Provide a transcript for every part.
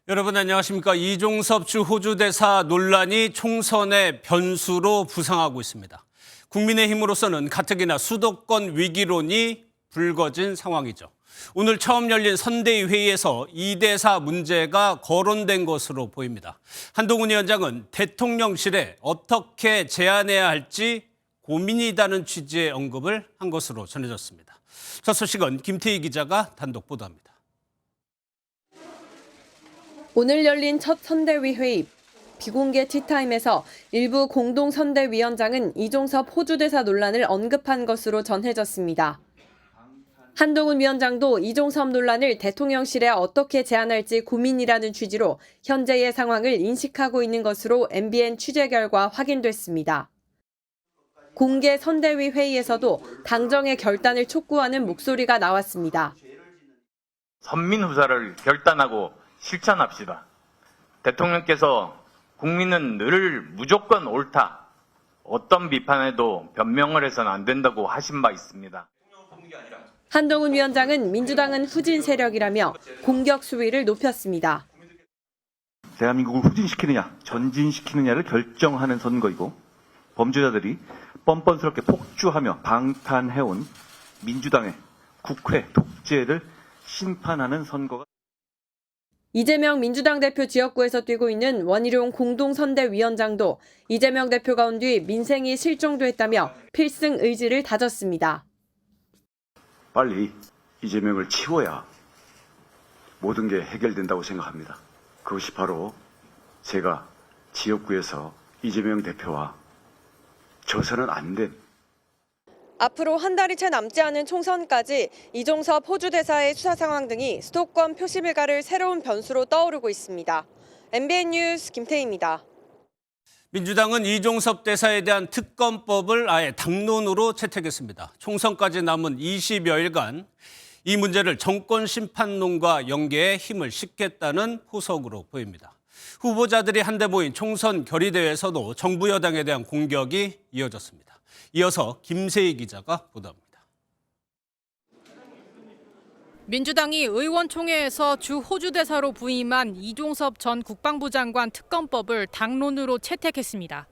여러분 안녕하십니까. 이종섭 주 호주 대사 논란이 총선의 변수로 부상하고 있습니다. 국민의힘으로서는 가뜩이나 수도권 위기론이 불거진 상황이죠. 오늘 처음 열린 선대위 회의에서 이 대사 문제가 거론된 것으로 보입니다. 한동훈 위원장은 대통령실에 어떻게 제안해야 할지 고민이다는 취지의 언급을 한 것으로 전해졌습니다. 첫 소식은 김태희 기자가 단독 보도합니다. 오늘 열린 첫 선대위 회의, 비공개 티타임에서 일부 공동선대위원장은 이종섭 호주대사 논란을 언급한 것으로 전해졌습니다. 한동훈 위원장도 이종섭 논란을 대통령실에 어떻게 제안할지 고민이라는 취지로 현재의 상황을 인식하고 있는 것으로 MBN 취재 결과 확인됐습니다. 공개 선대위 회의에서도 당정의 결단을 촉구하는 목소리가 나왔습니다. 선민후사를 결단하고 실천합시다. 대통령께서 국민은 늘 무조건 옳다. 어떤 비판에도 변명을 해서는 안 된다고 하신 바 있습니다. 한동훈 위원장은 민주당은 후진 세력이라며 공격 수위를 높였습니다. 대한민국을 후진시키느냐, 전진시키느냐를 결정하는 선거이고 범죄자들이 뻔뻔스럽게 폭주하며 방탄해온 민주당의 국회 독재를 심판하는 선거가 이재명 민주당 대표 지역구에서 뛰고 있는 원희룡 공동선대위원장도 이재명 대표가 온 뒤 민생이 실종됐다며 필승 의지를 다졌습니다. 빨리 이재명을 치워야 모든 게 해결된다고 생각합니다. 그것이 바로 제가 지역구에서 이재명 대표와 져서는 안 된 앞으로 한 달이 채 남지 않은 총선까지 이종섭 호주 대사의 수사 상황 등이 수도권 표심 일가를 새로운 변수로 떠오르고 있습니다. MBN 뉴스 김태희입니다. 민주당은 이종섭 대사에 대한 특검법을 아예 당론으로 채택했습니다. 총선까지 남은 20여일간 이 문제를 정권 심판론과 연계해 힘을 싣겠다는 포석으로 보입니다. 후보자들이 한데 모인 총선 결의대회에서도 정부 여당에 대한 공격이 이어졌습니다. 이어서 김세희 기자가 보도합니다. 민주당이 의원총회에서 주 호주 대사로 부임한 이종섭 전 국방부 장관 특검법을 당론으로 채택했습니다.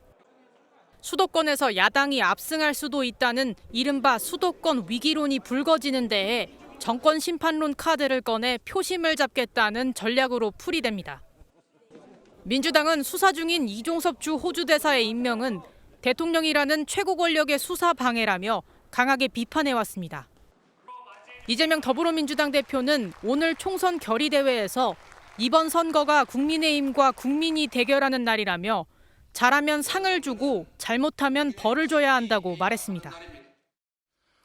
수도권에서 야당이 압승할 수도 있다는 이른바 수도권 위기론이 불거지는 데에 정권 심판론 카드를 꺼내 표심을 잡겠다는 전략으로 풀이됩니다. 민주당은 수사 중인 이종섭 주 호주 대사의 임명은 대통령이라는 최고 권력의 수사 방해라며 강하게 비판해왔습니다. 이재명 더불어민주당 대표는 오늘 총선 결의대회에서 이번 선거가 국민의힘과 국민이 대결하는 날이라며 잘하면 상을 주고 잘못하면 벌을 줘야 한다고 말했습니다.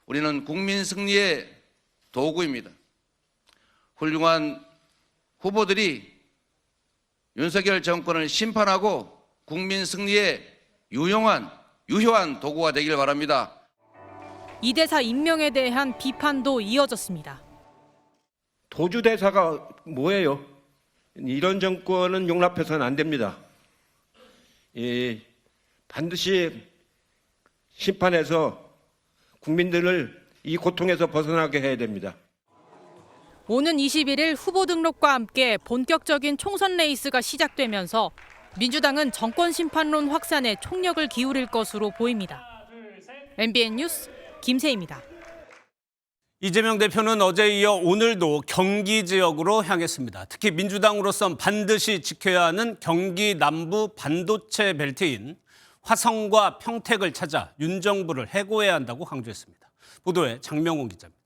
우리는 국민 승리의 도구입니다. 훌륭한 후보들이 윤석열 정권을 심판하고 국민 승리의 유효한 도구가 되길 바랍니다. 이 대사 임명에 대한 비판도 이어졌습니다. 도주 대사가 뭐예요? 이런 정권은 용납해서는 안 됩니다. 반드시 심판해서 국민들을 이 고통에서 벗어나게 해야 됩니다. 오는 21일 후보 등록과 함께 본격적인 총선 레이스가 시작되면서 민주당은 정권 심판론 확산에 총력을 기울일 것으로 보입니다. MBN 뉴스 김세희입니다. 이재명 대표는 어제 이어 오늘도 경기 지역으로 향했습니다. 특히 민주당으로선 반드시 지켜야 하는 경기 남부 반도체 벨트인 화성과 평택을 찾아 윤 정부를 해고해야 한다고 강조했습니다. 보도에 장명훈 기자입니다.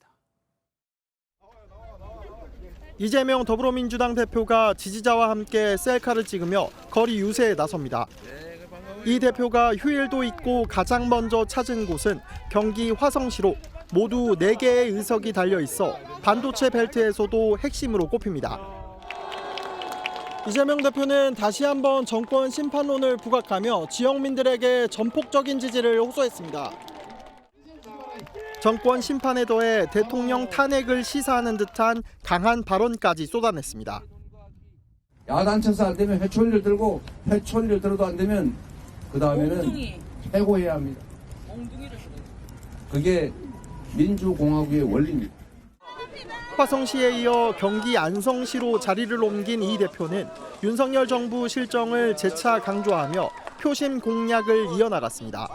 이재명 더불어민주당 대표가 지지자와 함께 셀카를 찍으며 거리 유세에 나섭니다. 이 대표가 휴일도 있고 가장 먼저 찾은 곳은 경기 화성시로 모두 4개의 의석이 달려 있어 반도체 벨트에서도 핵심으로 꼽힙니다. 이재명 대표는 다시 한번 정권 심판론을 부각하며 지역민들에게 전폭적인 지지를 호소했습니다. 정권 심판에 더해 대통령 탄핵을 시사하는 듯한 강한 발언까지 쏟아냈습니다. 야단 쳐서 안 되면 회초리를 들고 회초리를 들어도 안 되면 그 다음에는 해고해야 합니다. 그게 민주공화국의 원리입니다. 화성시에 이어 경기 안성시로 자리를 옮긴 이 대표는 윤석열 정부 실정을 재차 강조하며 표심 공략을 이어나갔습니다.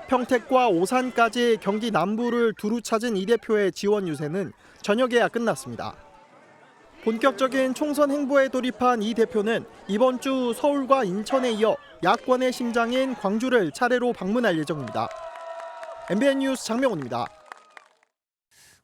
평택과 오산까지 경기 남부를 두루 찾은 이 대표의 지원 유세는 저녁에야 끝났습니다. 본격적인 총선 행보에 돌입한 이 대표는 이번 주 서울과 인천에 이어 야권의 심장인 광주를 차례로 방문할 예정입니다. MBN 뉴스 장명훈입니다.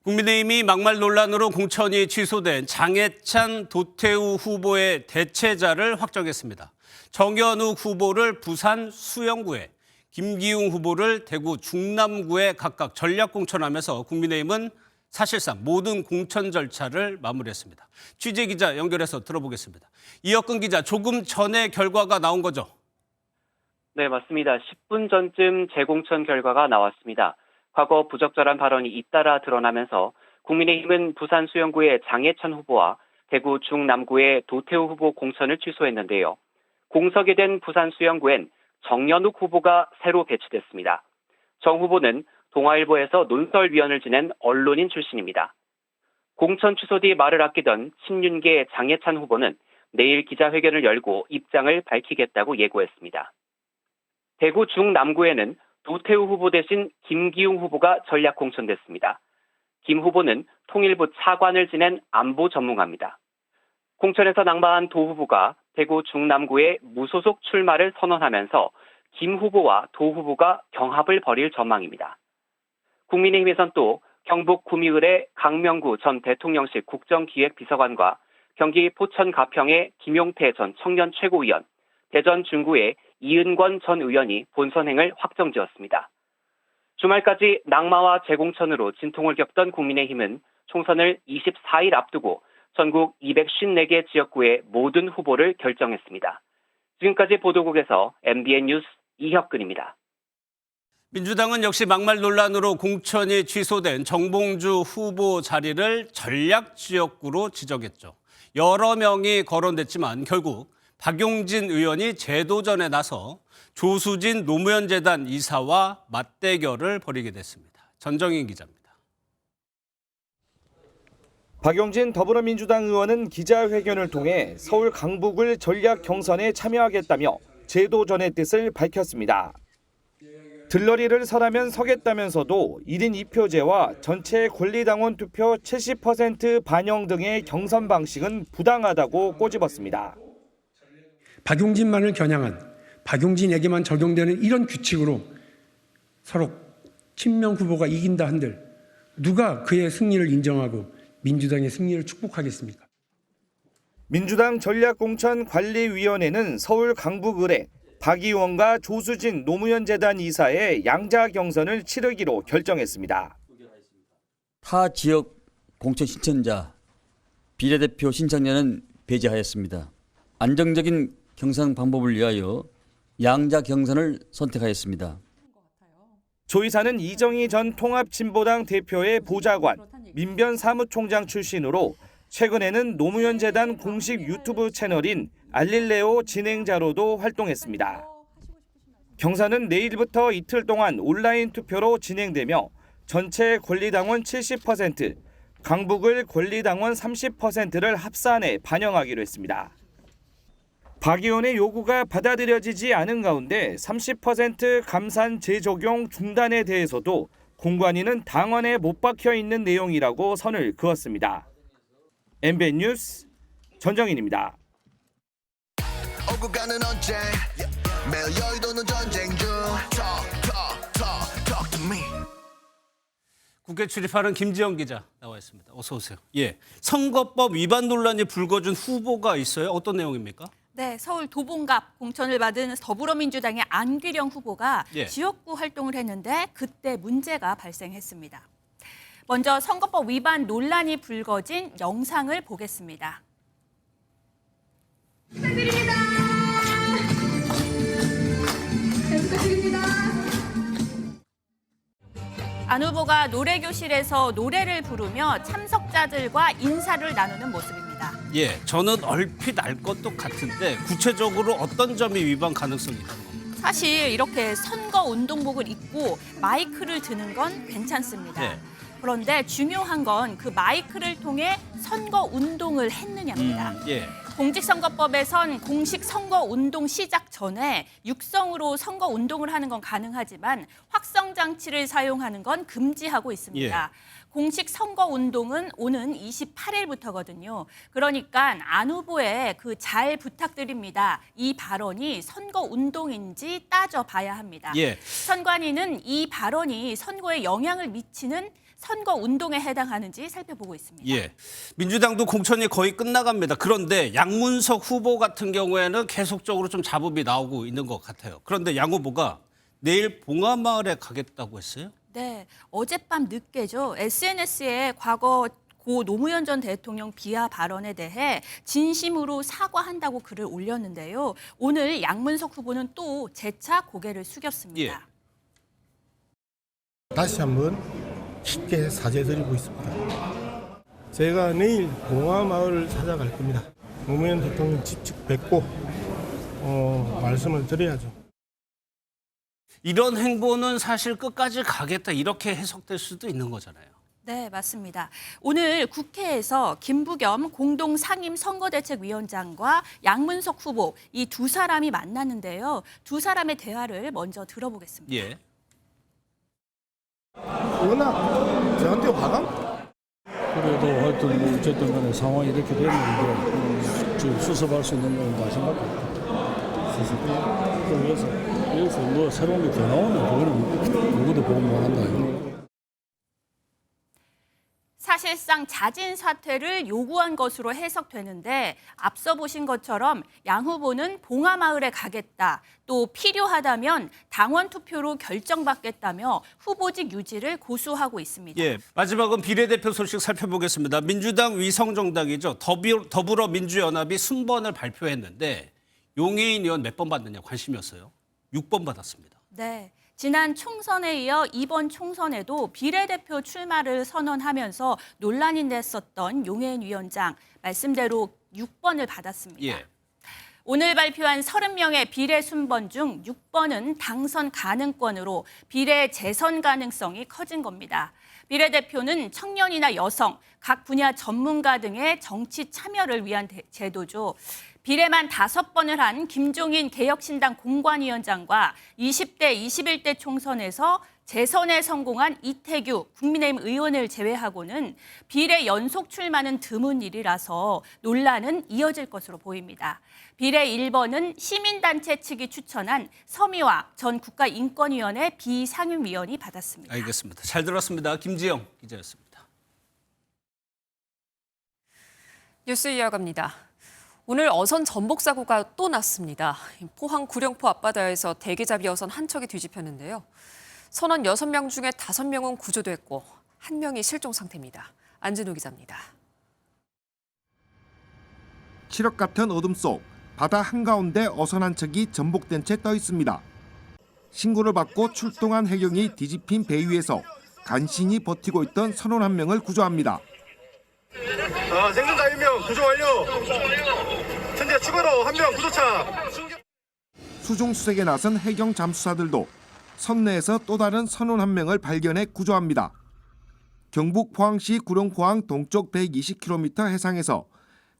국민의힘이 막말 논란으로 공천이 취소된 장해찬 도태우 후보의 대체자를 확정했습니다. 정현욱 후보를 부산 수영구에, 김기웅 후보를 대구 중남구에 각각 전략 공천하면서 국민의힘은 사실상 모든 공천 절차를 마무리했습니다. 취재기자 연결해서 들어보겠습니다. 이혁근 기자, 조금 전에 결과가 나온 거죠? 네, 맞습니다. 10분 전쯤 재공천 결과가 나왔습니다. 과거 부적절한 발언이 잇따라 드러나면서 국민의힘은 부산 수영구의 장해찬 후보와 대구 중남구의 도태우 후보 공천을 취소했는데요. 공석이 된 부산 수영구엔 정연욱 후보가 새로 배치됐습니다. 정 후보는 동아일보에서 논설위원을 지낸 언론인 출신입니다. 공천 취소 뒤 말을 아끼던 친윤계 장해찬 후보는 내일 기자회견을 열고 입장을 밝히겠다고 예고했습니다. 대구 중남구에는 도태우 후보 대신 김기웅 후보가 전략 공천됐습니다. 김 후보는 통일부 차관을 지낸 안보 전문가입니다. 공천에서 낙마한 도 후보가 대구 중남구의 무소속 출마를 선언하면서 김 후보와 도 후보가 경합을 벌일 전망입니다. 국민의힘에선 또 경북 구미을의 강명구 전 대통령실 국정기획비서관과 경기 포천 가평의 김용태 전 청년 최고위원, 대전 중구의 이은권 전 의원이 본선행을 확정지었습니다. 주말까지 낙마와 재공천으로 진통을 겪던 국민의힘은 총선을 24일 앞두고 전국 254개 지역구의 모든 후보를 결정했습니다. 지금까지 보도국에서 MBN 뉴스 이혁근입니다. 민주당은 역시 막말 논란으로 공천이 취소된 정봉주 후보 자리를 전략 지역구로 지정했죠. 여러 명이 거론됐지만 결국 박용진 의원이 재도전에 나서 조수진 노무현 재단 이사와 맞대결을 벌이게 됐습니다. 전정인 기자입니다. 박용진 더불어민주당 의원은 기자회견을 통해 서울 강북을 전략 경선에 참여하겠다며 재도전의 뜻을 밝혔습니다. 들러리를 서라면 서겠다면서도 1인 2표제와 전체 권리당원 투표 70% 반영 등의 경선 방식은 부당하다고 꼬집었습니다. 박용진만을 겨냥한 박용진에게만 적용되는 이런 규칙으로 서로 친명 후보가 이긴다 한들 누가 그의 승리를 인정하고 민주당의 승리를 축복하겠습니까? 민주당 전략공천관리위원회는 서울 강북을에 박 의원과 조수진 노무현 재단 이사의 양자 경선을 치르기로 결정했습니다. 타 지역 공천 신청자, 비례대표 신청자는 배제하였습니다. 안정적인 경선 방법을 위하여 양자 경선을 선택하였습니다. 조 이사는 이정희 전 통합진보당 대표의 보좌관, 민변 사무총장 출신으로 최근에는 노무현 재단 공식 유튜브 채널인 알릴레오 진행자로도 활동했습니다. 경선은 내일부터 이틀 동안 온라인 투표로 진행되며 전체 권리당원 70%, 강북을 권리당원 30%를 합산해 반영하기로 했습니다. 박 의원의 요구가 받아들여지지 않은 가운데 30% 감산 재적용 중단에 대해서도 공관위는 당원에 못 박혀 있는 내용이라고 선을 그었습니다. MBN 뉴스 전정인입니다. 국회 출입하는 김지영 기자 나와 있습니다. 어서 오세요. 예, 선거법 위반 논란이 불거진 후보가 있어요. 어떤 내용입니까? 네, 서울 도봉갑 공천을 받은 더불어민주당의 안규령 후보가 지역구 활동을 했는데 그때 문제가 발생했습니다. 먼저 선거법 위반 논란이 불거진 영상을 보겠습니다. 부탁드립니다. 네, 부탁드립니다. 안 후보가 노래교실에서 노래를 부르며 참석자들과 인사를 나누는 모습입니다. 예, 저는 얼핏 알 것도 같은데 구체적으로 어떤 점이 위반 가능성이 있는 겁니까? 사실 이렇게 선거 운동복을 입고 마이크를 드는 건 괜찮습니다. 네. 그런데 중요한 건 그 마이크를 통해 선거 운동을 했느냐입니다. 예. 공직선거법에선 공식 선거운동 시작 전에 육성으로 선거운동을 하는 건 가능하지만 확성장치를 사용하는 건 금지하고 있습니다. 공식 선거운동은 오는 28일부터거든요. 그러니까 안 후보의 그 잘 부탁드립니다. 이 발언이 선거운동인지 따져봐야 합니다. 선관위는 이 발언이 선거에 영향을 미치는 선거 운동에 해당하는지 살펴보고 있습니다. 예. 민주당도 공천이 거의 끝나갑니다. 그런데 양문석 후보 같은 경우에는 계속적으로 좀 잡음이 나오고 있는 것 같아요. 그런데 양 후보가 내일 봉하마을에 가겠다고 했어요? 네, 어젯밤 늦게죠. SNS에 과거 고 노무현 전 대통령 비하 발언에 대해 진심으로 사과한다고 글을 올렸는데요. 오늘 양문석 후보는 또 재차 고개를 숙였습니다. 다시 한번 쉽게 사죄드리고 있습니다. 제가 내일 봉하마을을 찾아갈 겁니다. 노무현 대통령 직접 뵙고 말씀을 드려야죠. 이런 행보는 사실 끝까지 가겠다 이렇게 해석될 수도 있는 거잖아요. 네, 맞습니다. 오늘 국회에서 김부겸 공동상임선거대책위원장과 양문석 후보 이 두 사람이 만났는데요. 두 사람의 대화를 먼저 들어보겠습니다. 예. 워낙 저한테 화강? 그래도 하여튼 뭐 어쨌든 간에 상황이 이렇게 됐는데 지금 수습할 수 있는 건가 생각합니다. 여기서 뭐 새로운 게 더 나오면 그거는 누구도 보고 못한다. 사실상 자진 사퇴를 요구한 것으로 해석되는데 앞서 보신 것처럼 양 후보는 봉하마을에 가겠다. 또 필요하다면 당원 투표로 결정받겠다며 후보직 유지를 고수하고 있습니다. 예, 마지막은 비례대표 소식 살펴보겠습니다. 민주당 위성정당이죠. 더불어민주연합이 순번을 발표했는데 용해인 의원 몇 번 받느냐 관심이었어요. 6번 받았습니다. 네. 지난 총선에 이어 이번 총선에도 비례대표 출마를 선언하면서 논란이 됐었던 용해인 위원장 말씀대로 6번을 받았습니다. 예. 오늘 발표한 30명의 비례 순번 중 6번은 당선 가능권으로 비례 재선 가능성이 커진 겁니다. 비례대표는 청년이나 여성, 각 분야 전문가 등의 정치 참여를 위한 제도죠. 비례만 5번을 한 김종인 개혁신당 공관위원장과 20대, 21대 총선에서 재선에 성공한 이태규 국민의힘 의원을 제외하고는 비례 연속 출마는 드문 일이라서 논란은 이어질 것으로 보입니다. 비례 1번은 시민단체 측이 추천한 서미화 전 국가인권위원회 비상임위원이 받았습니다. 알겠습니다. 잘 들었습니다. 김지영 기자였습니다. 뉴스 이어갑니다. 오늘 어선 전복 사고가 또 났습니다. 포항 구룡포 앞바다에서 대게잡이 어선 한 척이 뒤집혔는데요. 선원 6명 중에 5명은 구조됐고 1명이 실종 상태입니다. 안진호 기자입니다. 칠흑 같은 어둠 속 바다 한가운데 어선 한 척이 전복된 채 떠 있습니다. 신고를 받고 출동한 해경이 뒤집힌 배 위에서 간신히 버티고 있던 선원 1명을 구조합니다. 생존자 1명 구조 완료. 현재 추가로 1명 구조차. 수중 수색에 나선 해경 잠수사들도 선내에서 또 다른 선원 1명을 발견해 구조합니다. 경북 포항시 구룡포항 동쪽 120km 해상에서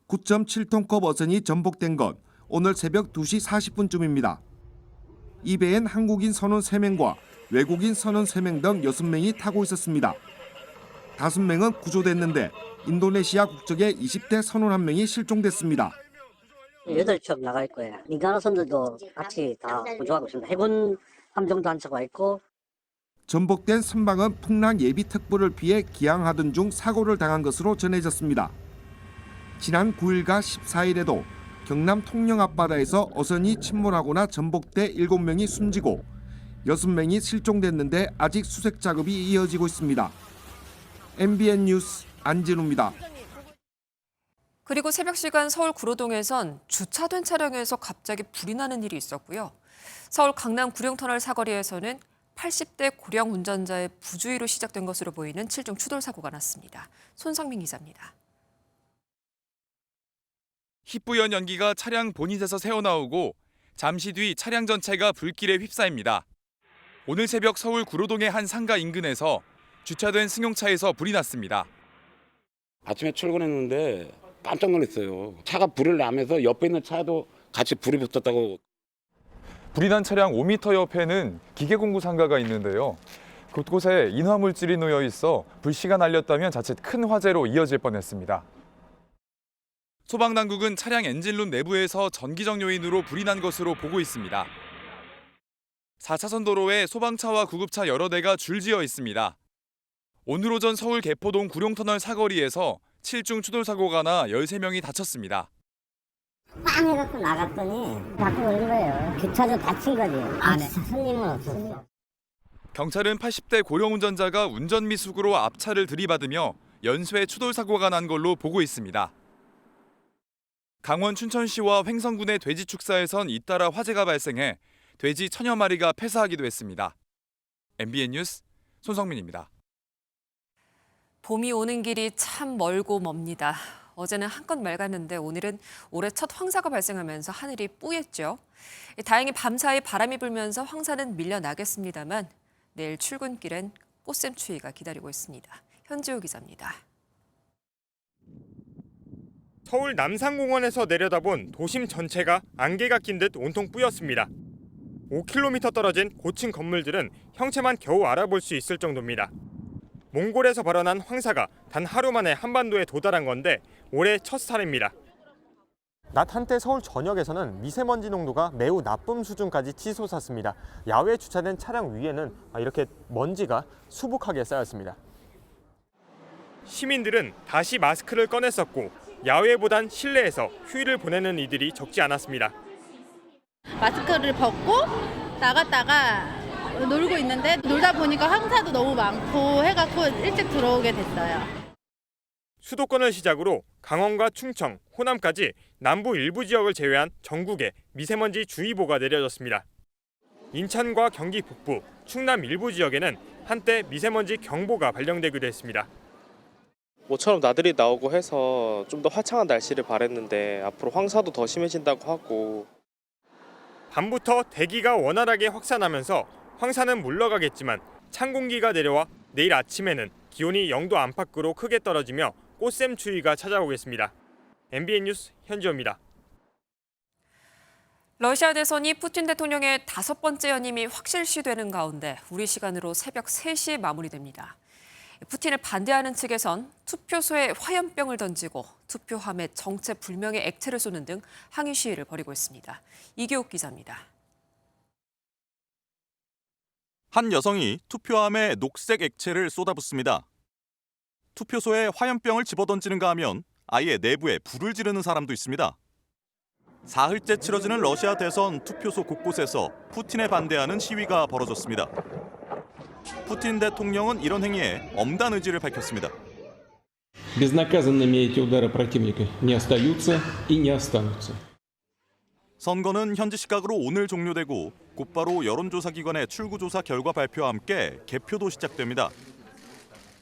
9.7톤급 어선이 전복된 건 오늘 새벽 2시 40분쯤입니다. 이 배엔 한국인 선원 3명과 외국인 선원 3명 등 6명이 타고 있었습니다. 5명은 구조됐는데 인도네시아 국적의 20대 선원 1명이 실종됐습니다. 8척 나갈 거예요. 민간어선들도 같이 다 구조하고 있습니다. 해군 함정도 한 척 와 있고. 전복된 선박은 풍랑 예비 특보를 피해 기항하던 중 사고를 당한 것으로 전해졌습니다. 지난 9일과 14일에도 경남 통영 앞바다에서 어선이 침몰하거나 전복돼 7명이 숨지고 6명이 실종됐는데 아직 수색 작업이 이어지고 있습니다. MBN 뉴스 안진우입니다. 그리고 새벽 시간 서울 구로동에선 주차된 차량에서 갑자기 불이 나는 일이 있었고요. 서울 강남 구룡터널 사거리에서는 80대 고령 운전자의 부주의로 시작된 것으로 보이는 7중 추돌 사고가 났습니다. 손성민 기자입니다. 희뿌연 연기가 차량 보닛에서 새어나오고 잠시 뒤 차량 전체가 불길에 휩싸입니다. 오늘 새벽 서울 구로동의 한 상가 인근에서 주차된 승용차에서 불이 났습니다. 아침에 출근했는데 깜짝 놀랐어요. 차가 불을 나면서 옆에 있는 차도 같이 불이 붙었다고. 불이 난 차량 5m 옆에는 기계공구 상가가 있는데요. 곳곳에 인화물질이 놓여 있어 불씨가 날렸다면 자칫 큰 화재로 이어질 뻔했습니다. 소방당국은 차량 엔진룸 내부에서 전기적 요인으로 불이 난 것으로 보고 있습니다. 4차선 도로에 소방차와 구급차 여러 대가 줄지어 있습니다. 오늘 오전 서울 개포동 구룡터널 사거리에서 7중 추돌 사고가 나 13명이 다쳤습니다. 빵 해갖고 나갔더니 밖으로 온 거예요. 교차도 다친 거지. 안에 손님은 없었어. 경찰은 80대 고령 운전자가 운전 미숙으로 앞차를 들이받으며 연쇄 추돌 사고가 난 걸로 보고 있습니다. 강원 춘천시와 횡성군의 돼지 축사에선 잇따라 화재가 발생해 돼지 1000여 마리가 폐사하기도 했습니다. MBN 뉴스 손성민입니다. 봄이 오는 길이 참 멀고 멉니다. 어제는 한껏 맑았는데 오늘은 올해 첫 황사가 발생하면서 하늘이 뿌였죠. 다행히 밤사이 바람이 불면서 황사는 밀려나겠습니다만 내일 출근길엔 꽃샘추위가 기다리고 있습니다. 현지호 기자입니다. 서울 남산공원에서 내려다본 도심 전체가 안개가 낀 듯 온통 뿌였습니다. 5km 떨어진 고층 건물들은 형체만 겨우 알아볼 수 있을 정도입니다. 몽골에서 발원한 황사가 단 하루 만에 한반도에 도달한 건데 올해 첫 사례입니다. 낮 한때 서울 전역에서는 미세먼지 농도가 매우 나쁨 수준까지 치솟았습니다. 야외에 주차된 차량 위에는 이렇게 먼지가 수북하게 쌓였습니다. 시민들은 다시 마스크를 꺼냈었고 야외보단 실내에서 휴일을 보내는 이들이 적지 않았습니다. 마스크를 벗고 나갔다가 놀고 있는데 놀다 보니까 황사도 너무 많고 해갖고 일찍 들어오게 됐어요. 수도권을 시작으로 강원과 충청, 호남까지 남부 일부 지역을 제외한 전국에 미세먼지 주의보가 내려졌습니다. 인천과 경기 북부, 충남 일부 지역에는 한때 미세먼지 경보가 발령되기도 했습니다. 모처럼 나들이 나오고 해서 좀 더 화창한 날씨를 바랬는데 앞으로 황사도 더 심해진다고 하고. 밤부터 대기가 원활하게 확산하면서 황사는 물러가겠지만 찬 공기가 내려와 내일 아침에는 기온이 0도 안팎으로 크게 떨어지며 꽃샘추위가 찾아오겠습니다. MBN 뉴스 현지호입니다. 러시아 대선이 푸틴 대통령의 5번째 연임이 확실시되는 가운데 우리 시간으로 새벽 3시에 마무리됩니다. 푸틴을 반대하는 측에선 투표소에 화염병을 던지고 투표함에 정체불명의 액체를 쏘는 등 항의 시위를 벌이고 있습니다. 이교욱 기자입니다. 한 여성이 투표함에 녹색 액체를 쏟아붓습니다. 투표소에 화염병을 집어던지는가 하면 아예 내부에 불을 지르는 사람도 있습니다. 사흘째 치러지는 러시아 대선 투표소 곳곳에서 푸틴에 반대하는 시위가 벌어졌습니다. 푸틴 대통령은 이런 행위에 엄단 의지를 밝혔습니다. Безнаказанными эти удары противника не остаются и не останутся. 선거는 현지 시각으로 오늘 종료되고 곧바로 여론조사기관의 출구조사 결과 발표와 함께 개표도 시작됩니다.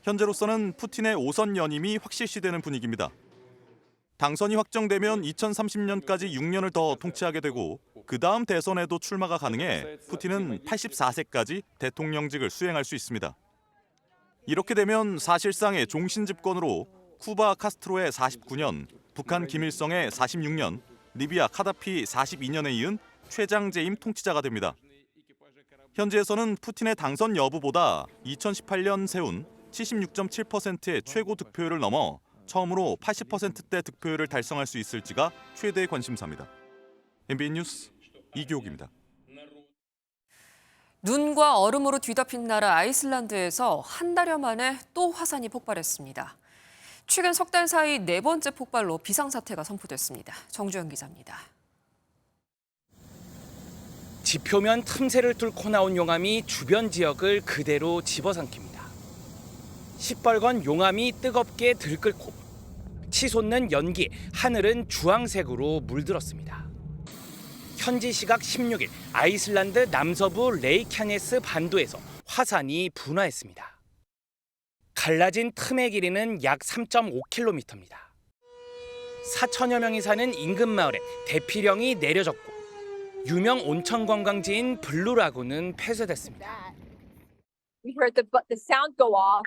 현재로서는 푸틴의 5선 연임이 확실시되는 분위기입니다. 당선이 확정되면 2030년까지 6년을 더 통치하게 되고 그 다음 대선에도 출마가 가능해 푸틴은 84세까지 대통령직을 수행할 수 있습니다. 이렇게 되면 사실상의 종신 집권으로 쿠바 카스트로의 49년, 북한 김일성의 46년, 리비아 카다피 42년에 이은 최장재임 통치자가 됩니다. 현지에서는 푸틴의 당선 여부보다 2018년 세운 76.7%의 최고 득표율을 넘어 처음으로 80%대 득표율을 달성할 수 있을지가 최대의 관심사입니다. MBN 뉴스 이교욱입니다. 눈과 얼음으로 뒤덮인 나라 아이슬란드에서 한 달여 만에 또 화산이 폭발했습니다. 최근 석 달 사이 4번째 폭발로 비상사태가 선포됐습니다. 정주영 기자입니다. 지표면 틈새를 뚫고 나온 용암이 주변 지역을 그대로 집어삼킵니다. 시뻘건 용암이 뜨겁게 들끓고 치솟는 연기, 하늘은 주황색으로 물들었습니다. 현지 시각 16일 아이슬란드 남서부 레이캬네스 반도에서 화산이 분화했습니다. 갈라진 틈의 길이는 약 3.5km입니다. 4천여 명이 사는 인근 마을에 대피령이 내려졌고 유명 온천 관광지인 블루라군은 폐쇄됐습니다. We heard the sound go off,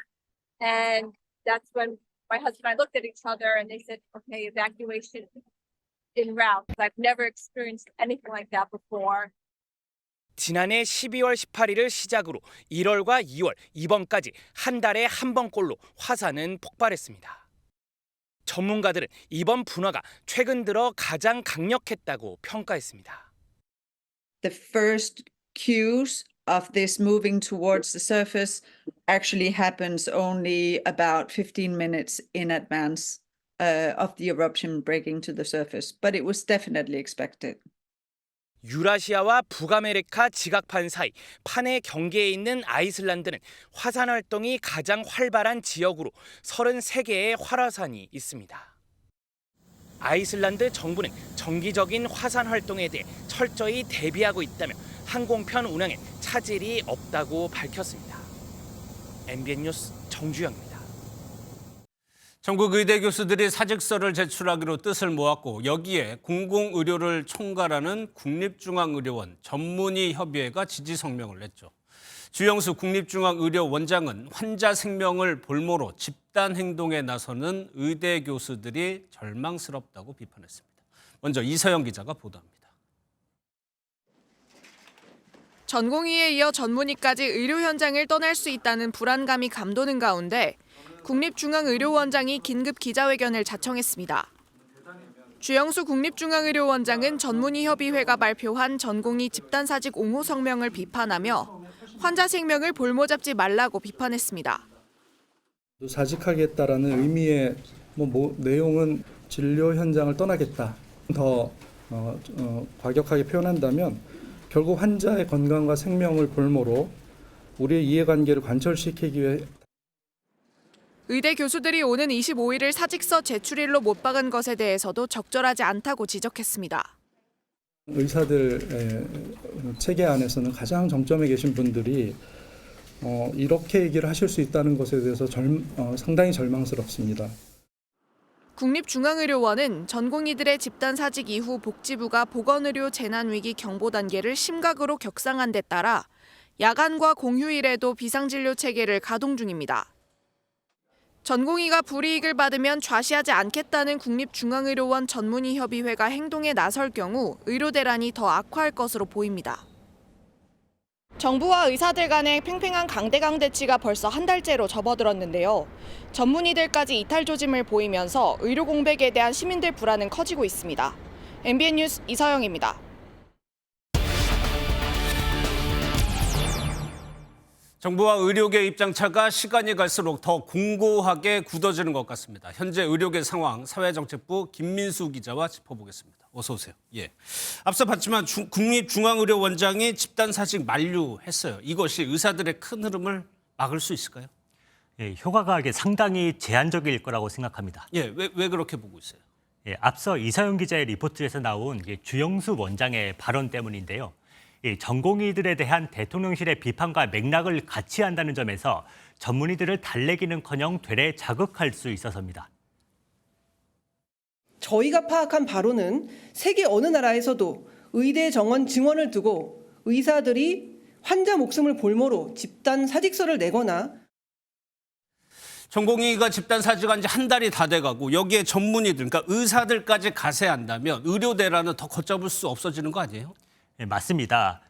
and that's when my husband and I looked at each other and they said, "Okay, evacuation en route." I've never experienced anything like that before. 지난해 12월 18일을 시작으로 1월과 2월, 이번까지 한 달에 한 번꼴로 화산은 폭발했습니다. 전문가들은 이번 분화가 최근 들어 가장 강력했다고 평가했습니다. The first cues of this moving towards the surface actually happens only about 15 minutes in advance of the eruption breaking to the surface, but it was definitely expected. 유라시아와 북아메리카 지각판 사이 판의 경계에 있는 아이슬란드는 화산 활동이 가장 활발한 지역으로 33개의 활화산이 있습니다. 아이슬란드 정부는 정기적인 화산 활동에 대해 철저히 대비하고 있다며 항공편 운항에 차질이 없다고 밝혔습니다. MBN 뉴스 정주영입니다. 전국 의대 교수들이 사직서를 제출하기로 뜻을 모았고 여기에 공공의료를 총괄하는 국립중앙의료원 전문의협의회가 지지 성명을 냈죠. 주영수 국립중앙의료원장은 환자 생명을 볼모로 집단 행동에 나서는 의대 교수들이 절망스럽다고 비판했습니다. 먼저 이서영 기자가 보도합니다. 전공의에 이어 전문의까지 의료 현장을 떠날 수 있다는 불안감이 감도는 가운데 국립중앙의료원장이 긴급 기자회견을 자청했습니다. 주영수 국립중앙의료원장은 전문의협의회가 발표한 전공의 집단사직 옹호 성명을 비판하며 환자 생명을 볼모 잡지 말라고 비판했습니다. 사직하겠다라는 의미의 내용은 진료 현장을 떠나겠다. 더 과격하게 표현한다면 결국 환자의 건강과 생명을 볼모로 우리의 이해관계를 관철시키기 위해 의대 교수들이 오는 25일을 사직서 제출일로 못 박은 것에 대해서도 적절하지 않다고 지적했습니다. 의사들 체계 안에서는 가장 정점에 계신 분들이 이렇게 얘기를 하실 수 있다는 것에 대해서 상당히 절망스럽습니다. 국립중앙의료원은 전공의들의 집단사직 이후 복지부가 보건의료 재난위기 경보 단계를 심각으로 격상한 데 따라 야간과 공휴일에도 비상진료 체계를 가동 중입니다. 전공의가 불이익을 받으면 좌시하지 않겠다는 국립중앙의료원 전문의협의회가 행동에 나설 경우 의료 대란이 더 악화할 것으로 보입니다. 정부와 의사들 간의 팽팽한 강대강 대치가 벌써 한 달째로 접어들었는데요. 전문의들까지 이탈 조짐을 보이면서 의료 공백에 대한 시민들 불안은 커지고 있습니다. MBN 뉴스 이서영입니다. 정부와 의료계 입장차가 시간이 갈수록 더 공고하게 굳어지는 것 같습니다. 현재 의료계 상황 사회정책부 김민수 기자와 짚어보겠습니다. 어서 오세요. 예. 앞서 봤지만 국립중앙의료원장이 집단사직 만류했어요. 이것이 의사들의 큰 흐름을 막을 수 있을까요? 예, 효과가 상당히 제한적일 거라고 생각합니다. 예, 왜 그렇게 보고 있어요? 예, 앞서 이서영 기자의 리포트에서 나온 주영수 원장의 발언 때문인데요. 전공의들에 대한 대통령실의 비판과 맥락을 같이 한다는 점에서 전문의들을 달래기는커녕 되레 자극할 수 있어서입니다. 저희가 파악한 바로는 세계 어느 나라에서도 의대 정원 증원을 두고 의사들이 환자 목숨을 볼모로 집단 사직서를 내거나 전공의가 집단 사직한 지 한 달이 다 돼가고 여기에 전문의들, 그러니까 의사들까지 가세한다면 의료 대란은 더 걷잡을 수 없어지는 거 아니에요? 네, 맞습니다.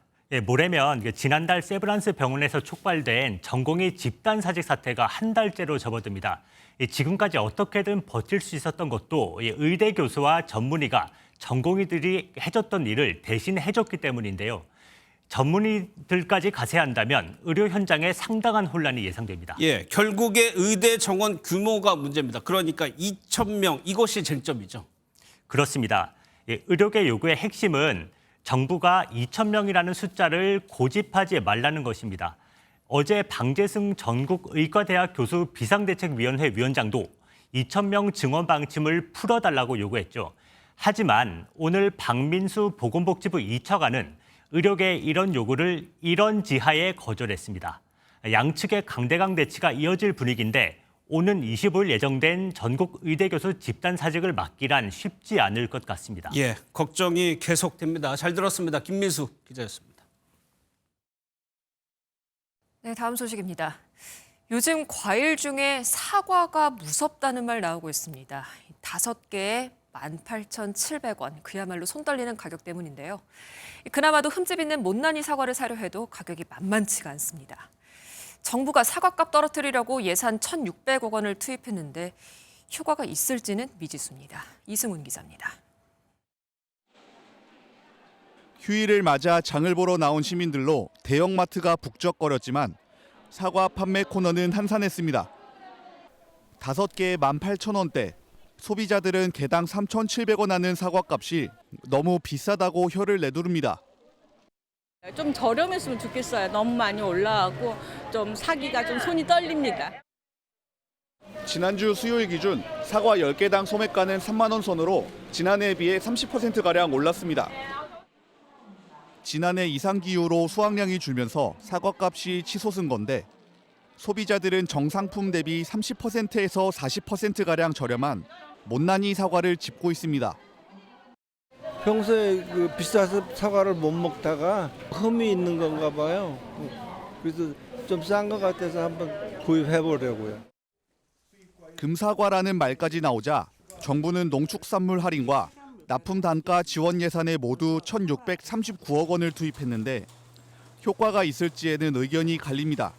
모레면 지난달 세브란스 병원에서 촉발된 전공의 집단 사직 사태가 한 달째로 접어듭니다. 지금까지 어떻게든 버틸 수 있었던 것도 의대 교수와 전문의가 전공의들이 해줬던 일을 대신 해줬기 때문인데요. 전문의들까지 가세한다면 의료 현장에 상당한 혼란이 예상됩니다. 예, 결국에 의대 정원 규모가 문제입니다. 그러니까 2,000명 이것이 쟁점이죠. 그렇습니다. 의료계 요구의 핵심은 정부가 2,000명이라는 숫자를 고집하지 말라는 것입니다. 어제 방재승 전국의과대학 교수 비상대책위원회 위원장도 2,000명 증원 방침을 풀어달라고 요구했죠. 하지만 오늘 박민수 보건복지부 2차관은 의료계의 이런 요구를 이런 지하에 거절했습니다. 양측의 강대강 대치가 이어질 분위기인데 오는 25일 예정된 전국 의대 교수 집단 사직을 막기란 쉽지 않을 것 같습니다. 예, 걱정이 계속됩니다. 잘 들었습니다. 김민수 기자였습니다. 네, 다음 소식입니다. 요즘 과일 중에 사과가 무섭다는 말 나오고 있습니다. 5개에 18,700원, 그야말로 손 떨리는 가격 때문인데요. 그나마도 흠집 있는 못난이 사과를 사려 해도 가격이 만만치가 않습니다. 정부가 사과값 떨어뜨리려고 예산 1,600억 원을 투입했는데 효과가 있을지는 미지수입니다. 이승훈 기자입니다. 휴일을 맞아 장을 보러 나온 시민들로 대형마트가 북적거렸지만 사과 판매 코너는 한산했습니다. 5개에 18,000원대, 소비자들은 개당 3,700원 하는 사과값이 너무 비싸다고 혀를 내두릅니다. 좀 저렴했으면 좋겠어요. 너무 많이 올라가고 좀 사기가 좀 손이 떨립니다. 지난주 수요일 기준 사과 10개당 소매가는 3만 원 선으로 지난해에 비해 30%가량 올랐습니다. 지난해 이상기후로 수확량이 줄면서 사과값이 치솟은 건데 소비자들은 정상품 대비 30%에서 40%가량 저렴한 못난이 사과를 짚고 있습니다. 평소에 비싸서 사과를 못 먹다가 흠이 있는 건가 봐요. 그래서 좀 싼 것 같아서 한번 구입해 보려고요. 금사과라는 말까지 나오자 정부는 농축산물 할인과 납품 단가 지원 예산에 모두 1,639억 원을 투입했는데 효과가 있을지에는 의견이 갈립니다.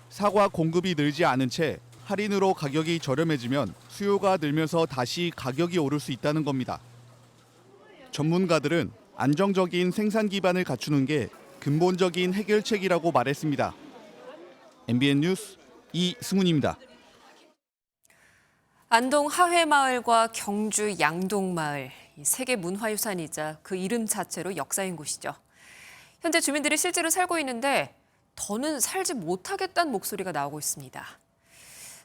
사과 공급이 늘지 않은 채 할인으로 가격이 저렴해지면 수요가 늘면서 다시 가격이 오를 수 있다는 겁니다. 전문가들은 안정적인 생산 기반을 갖추는 게 근본적인 해결책이라고 말했습니다. MBN 뉴스 이승훈입니다. 안동 하회마을과 경주 양동마을, 세계 문화유산이자 그 이름 자체로 역사인 곳이죠. 현재 주민들이 실제로 살고 있는데 더는 살지 못하겠다는 목소리가 나오고 있습니다.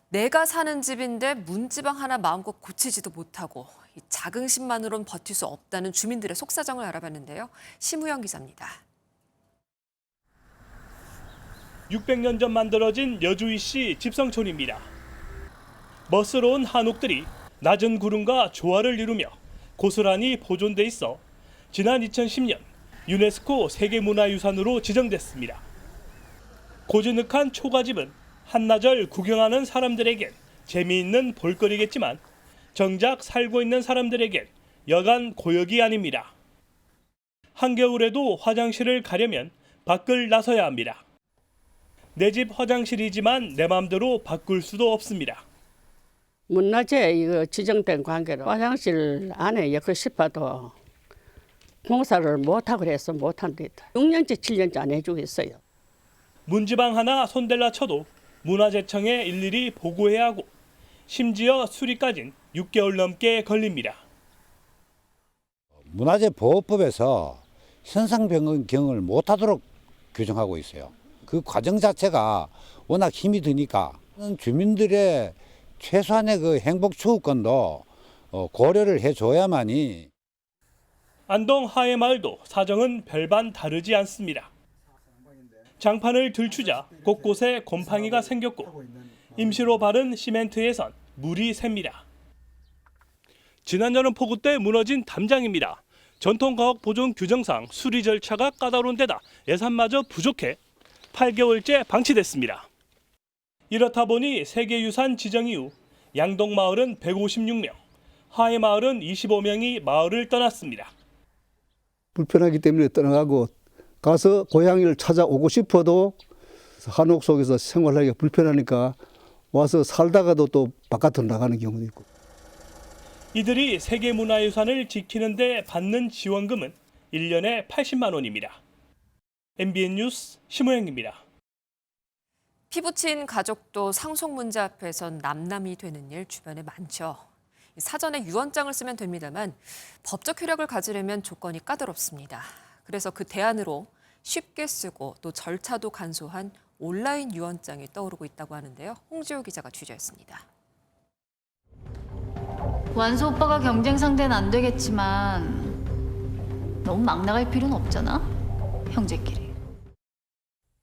내가 사는 집인데 문지방 하나 마음껏 고치지도 못하고 자긍심만으로는 버틸 수 없다는 주민들의 속사정을 알아봤는데요. 심우영 기자입니다. 600년 전 만들어진 여주이시 집성촌입니다. 멋스러운 한옥들이 낮은 구름과 조화를 이루며 고스란히 보존돼 있어 지난 2010년 유네스코 세계문화유산으로 지정됐습니다. 고즈넉한 초가집은 한나절 구경하는 사람들에겐 재미있는 볼거리겠지만 정작 살고 있는 사람들에겐 여간 고역이 아닙니다. 한겨울에도 화장실을 가려면 밖을 나서야 합니다. 내 집 화장실이지만 내 맘대로 바꿀 수도 없습니다. 문화재 이거 지정된 관계로 화장실 안에 엮고 싶어도 공사를 못하고 그래서 못한다. 6년째 7년째 안 해주고 있어요. 문지방 하나 손댈라 쳐도 문화재청에 일일이 보고해야 하고 심지어 수리까진 6개월 넘게 걸립니다. 문화재보호법에서 현상변경을 못하도록 규정하고 있어요. 그 과정 자체가 워낙 힘이 드니까 주민들의 최소한의 그 행복 추구권도 고려를 해줘야만이. 안동 하회마을도 사정은 별반 다르지 않습니다. 장판을 들추자 곳곳에 곰팡이가 생겼고 임시로 바른 시멘트에선 물이 샙니다. 지난 여름 폭우 때 무너진 담장입니다. 전통가옥 보존 규정상 수리 절차가 까다로운 데다 예산마저 부족해 8개월째 방치됐습니다. 이렇다 보니 세계유산 지정 이후 양동마을은 156명, 하회마을은 25명이 마을을 떠났습니다. 불편하기 때문에 떠나가고 가서 고향을 찾아오고 싶어도 한옥 속에서 생활하기가 불편하니까 와서 살다가도 또 바깥으로 나가는 경우도 있고. 이들이 세계문화유산을 지키는 데 받는 지원금은 1년에 80만 원입니다. MBN 뉴스 심우영입니다. 피부친 가족도 상속 문제 앞에선 남남이 되는 일 주변에 많죠. 사전에 유언장을 쓰면 됩니다만 법적 효력을 가지려면 조건이 까다롭습니다. 그래서 그 대안으로 쉽게 쓰고 또 절차도 간소한 온라인 유언장이 떠오르고 있다고 하는데요. 홍지호 기자가 취재했습니다. 완수 오빠가 경쟁 상대는 안 되겠지만 너무 막 나갈 필요는 없잖아, 형제끼리.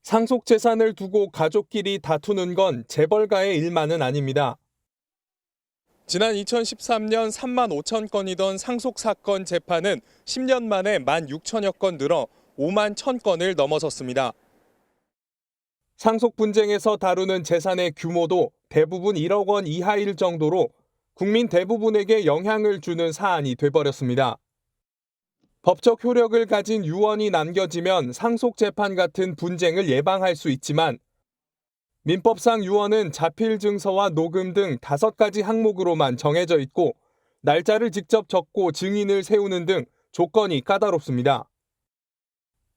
상속 재산을 두고 가족끼리 다투는 건 재벌가의 일만은 아닙니다. 지난 2013년 3만 5천 건이던 상속 사건 재판은 10년 만에 1만 6천여 건 늘어 5만 1천 건을 넘어섰습니다. 상속 분쟁에서 다루는 재산의 규모도 대부분 1억 원 이하일 정도로 국민 대부분에게 영향을 주는 사안이 돼버렸습니다. 법적 효력을 가진 유언이 남겨지면 상속 재판 같은 분쟁을 예방할 수 있지만 민법상 유언은 자필 증서와 녹음 등 5가지 항목으로만 정해져 있고 날짜를 직접 적고 증인을 세우는 등 조건이 까다롭습니다.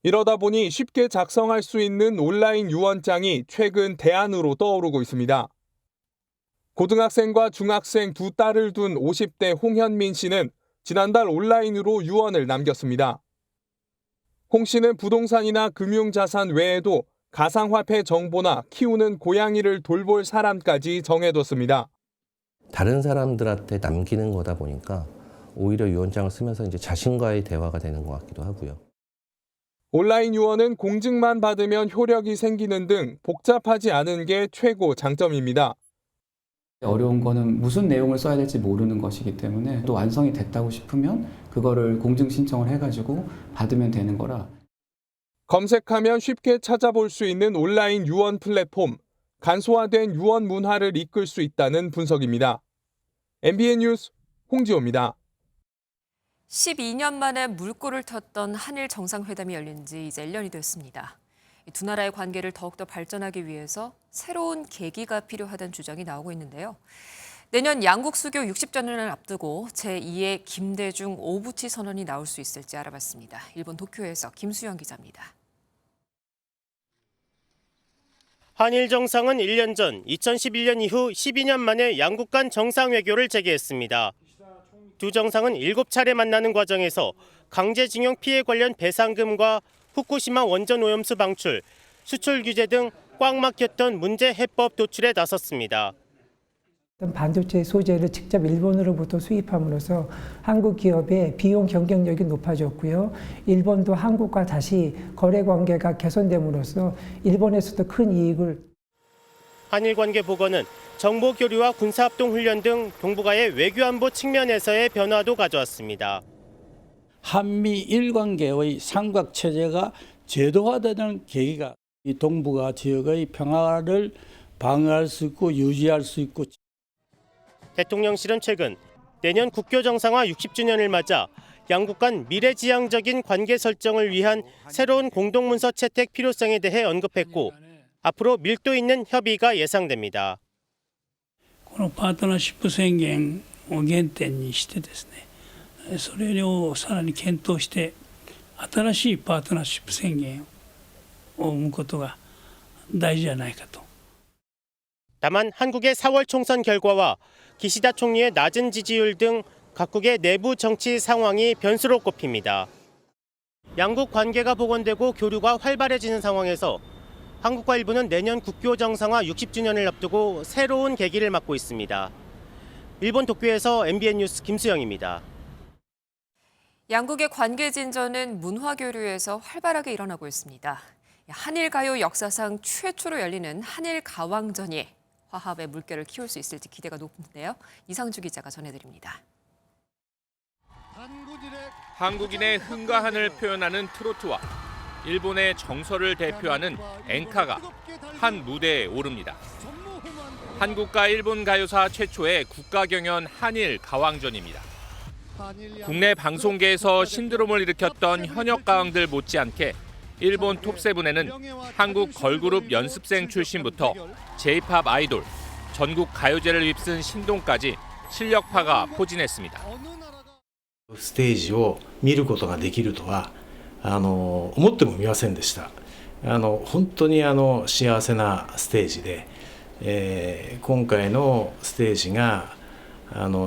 이러다 보니 쉽게 작성할 수 있는 온라인 유언장이 최근 대안으로 떠오르고 있습니다. 고등학생과 중학생 두 딸을 둔 50대 홍현민 씨는 지난달 온라인으로 유언을 남겼습니다. 홍 씨는 부동산이나 금융자산 외에도 가상화폐 정보나 키우는 고양이를 돌볼 사람까지 정해뒀습니다. 다른 사람들한테 남기는 거다 보니까 오히려 유언장을 쓰면서 이제 자신과의 대화가 되는 것 같기도 하고요. 온라인 유언은 공증만 받으면 효력이 생기는 등 복잡하지 않은 게 최고 장점입니다. 어려운 거는 무슨 내용을 써야 될지 모르는 것이기 때문에 또 완성이 됐다고 싶으면 그거를 공증 신청을 해가지고 받으면 되는 거라. 검색하면 쉽게 찾아볼 수 있는 온라인 유언 플랫폼, 간소화된 유언 문화를 이끌 수 있다는 분석입니다. MBN 뉴스 홍지호입니다. 12년 만에 물꼬를 텄던 한일 정상회담이 열린 지 이제 1년이 됐습니다. 두 나라의 관계를 더욱더 발전하기 위해서 새로운 계기가 필요하다는 주장이 나오고 있는데요. 내년 양국 수교 60주년을 앞두고 제2의 김대중 오부치 선언이 나올 수 있을지 알아봤습니다. 일본 도쿄에서 김수영 기자입니다. 한일 정상은 1년 전 2011년 이후 12년 만에 양국 간 정상외교를 재개했습니다. 두 정상은 7차례 만나는 과정에서 강제징용 피해 관련 배상금과 후쿠시마 원전 오염수 방출, 수출 규제 등 꽉 막혔던 문제 해법 도출에 나섰습니다. 반도체 소재를 직접 일본으로부터 수입함으로써 한국 기업의 비용 경쟁력이 높아졌고요. 일본도 한국과 다시 거래 관계가 개선됨으로써 일본에서도 큰 이익을. 한일 관계 복원은 정보 교류와 군사합동 훈련 등 동북아의 외교안보 측면에서의 변화도 가져왔습니다. 한미일 관계의 삼각체제가 제도화되는 계기가 이 동북아 지역의 평화를 방어할 수 있고 유지할 수 있고. 대통령실은 최근 내년 국교 정상화 60주년을 맞아 양국 간 미래지향적인 관계 설정을 위한 새로운 공동문서 채택 필요성에 대해 언급했고 앞으로 밀도 있는 협의가 예상됩니다. このパートナーシップ宣言を原点にしてですね、それをさらに検討して新しいパートナーシップ宣言を生むことが大事じゃないかと。 다만 한국의 4월 총선 결과와 기시다 총리의 낮은 지지율 등 각국의 내부 정치 상황이 변수로 꼽힙니다. 양국 관계가 복원되고 교류가 활발해지는 상황에서 한국과 일본은 내년 국교 정상화 60주년을 앞두고 새로운 계기를 맞고 있습니다. 일본 도쿄에서 MBN 뉴스 김수영입니다. 양국의 관계 진전은 문화 교류에서 활발하게 일어나고 있습니다. 한일 가요 역사상 최초로 열리는 한일 가왕전이 화합의 물결을 키울 수 있을지 기대가 높은데요. 이상주 기자가 전해드립니다. 한국인의 흥과 한을 표현하는 트로트와 일본의 정서를 대표하는 엔카가 한 무대에 오릅니다. 한국과 일본 가요사 최초의 국가 경연 한일 가왕전입니다. 국내 방송계에서 신드롬을 일으켰던 현역 가왕들 못지않게 일본 톱7에는 한국 걸그룹 연습생 출신부터 J-팝 아이돌, 전국 가요제를 휩쓴 신동까지 실력파가 포진했습니다. ステージを見ることができるとは思ってもみませんでした。本当に幸せなステージで、今回のステージが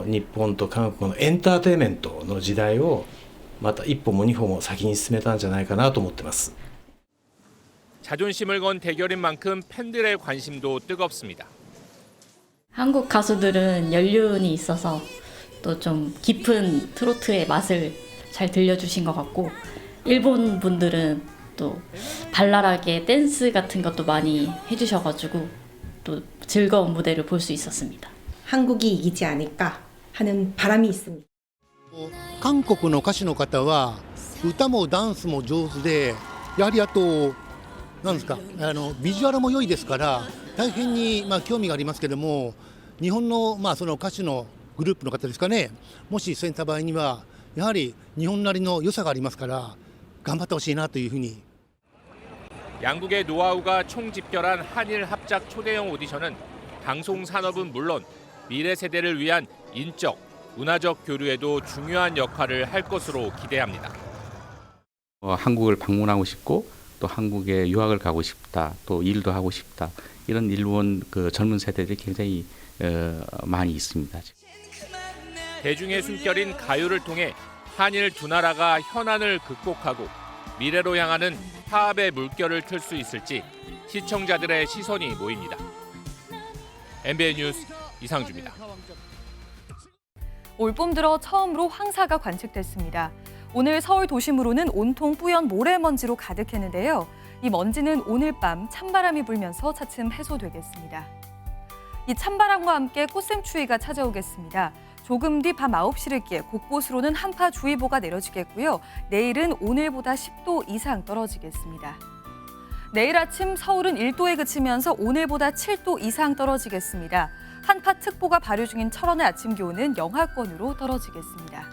日本と韓国のエンターテインメントの時代をまた一歩も二歩も先に進めたんじゃないかなと思ってます。 자존심을 건 대결인 만큼 팬들의 관심도 뜨겁습니다. 한국 가수들은 연륜이 있어서 또 좀 깊은 트로트의 맛을 잘 들려주신 것 같고 일본 분들은 또 발랄하게 댄스 같은 것도 많이 해주셔가지고 또 즐거운 무대를 볼 수 있었습니다. 한국이 이기지 않을까 하는 바람이 있습니다. 韓国の歌手の方は歌もダンスも上手で、やはりあとなんですか、ビジュアルも良いですから大変に興味がありますけども、日本のその歌手のグループの方ですかね、もしそういった場合にはやはり日本なりの良さがありますから頑張ってほしいなというふうに。 양국의 노하우가 총집결한 한일 합작 초대형 오디션은 방송 산업은 물론 미래 세대를 위한 인적, 문화적 교류에도 중요한 역할을 할 것으로 기대합니다. 한국을 방문하고 싶고 또 한국에 유학을 가고 싶다, 또 일도 하고 싶다, 이런 일본 그 젊은 세대들이 굉장히 많이 있습니다. 대중의 숨결인 가요를 통해 한일 두 나라가 현안을 극복하고 미래로 향하는 화합의 물결을 틀 수 있을지 시청자들의 시선이 모입니다. MBN 뉴스 이상주입니다. 올봄 들어 처음으로 황사가 관측됐습니다. 오늘 서울 도심으로는 온통 뿌연 모래먼지로 가득했는데요. 이 먼지는 오늘 밤 찬바람이 불면서 차츰 해소되겠습니다. 이 찬바람과 함께 꽃샘추위가 찾아오겠습니다. 조금 뒤 밤 9시를 끼 곳곳으로는 한파주의보가 내려지겠고요. 내일은 오늘보다 10도 이상 떨어지겠습니다. 내일 아침 서울은 1도에 그치면서 오늘보다 7도 이상 떨어지겠습니다. 한파특보가 발효 중인 철원의 아침 기온은 영하권으로 떨어지겠습니다.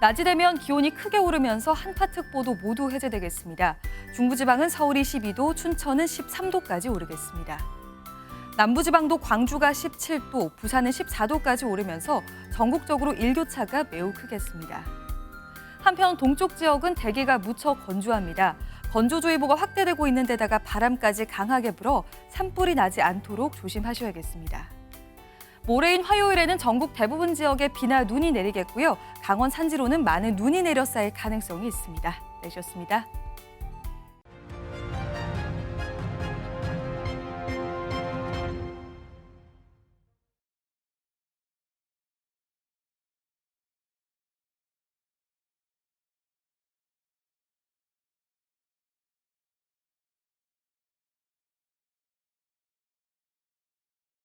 낮이 되면 기온이 크게 오르면서 한파특보도 모두 해제되겠습니다. 중부지방은 서울이 12도, 춘천은 13도까지 오르겠습니다. 남부지방도 광주가 17도, 부산은 14도까지 오르면서 전국적으로 일교차가 매우 크겠습니다. 한편 동쪽 지역은 대기가 무척 건조합니다. 건조주의보가 확대되고 있는 데다가 바람까지 강하게 불어 산불이 나지 않도록 조심하셔야겠습니다. 모레인 화요일에는 전국 대부분 지역에 비나 눈이 내리겠고요. 강원 산지로는 많은 눈이 내려 쌓일 가능성이 있습니다. 내주셨습니다.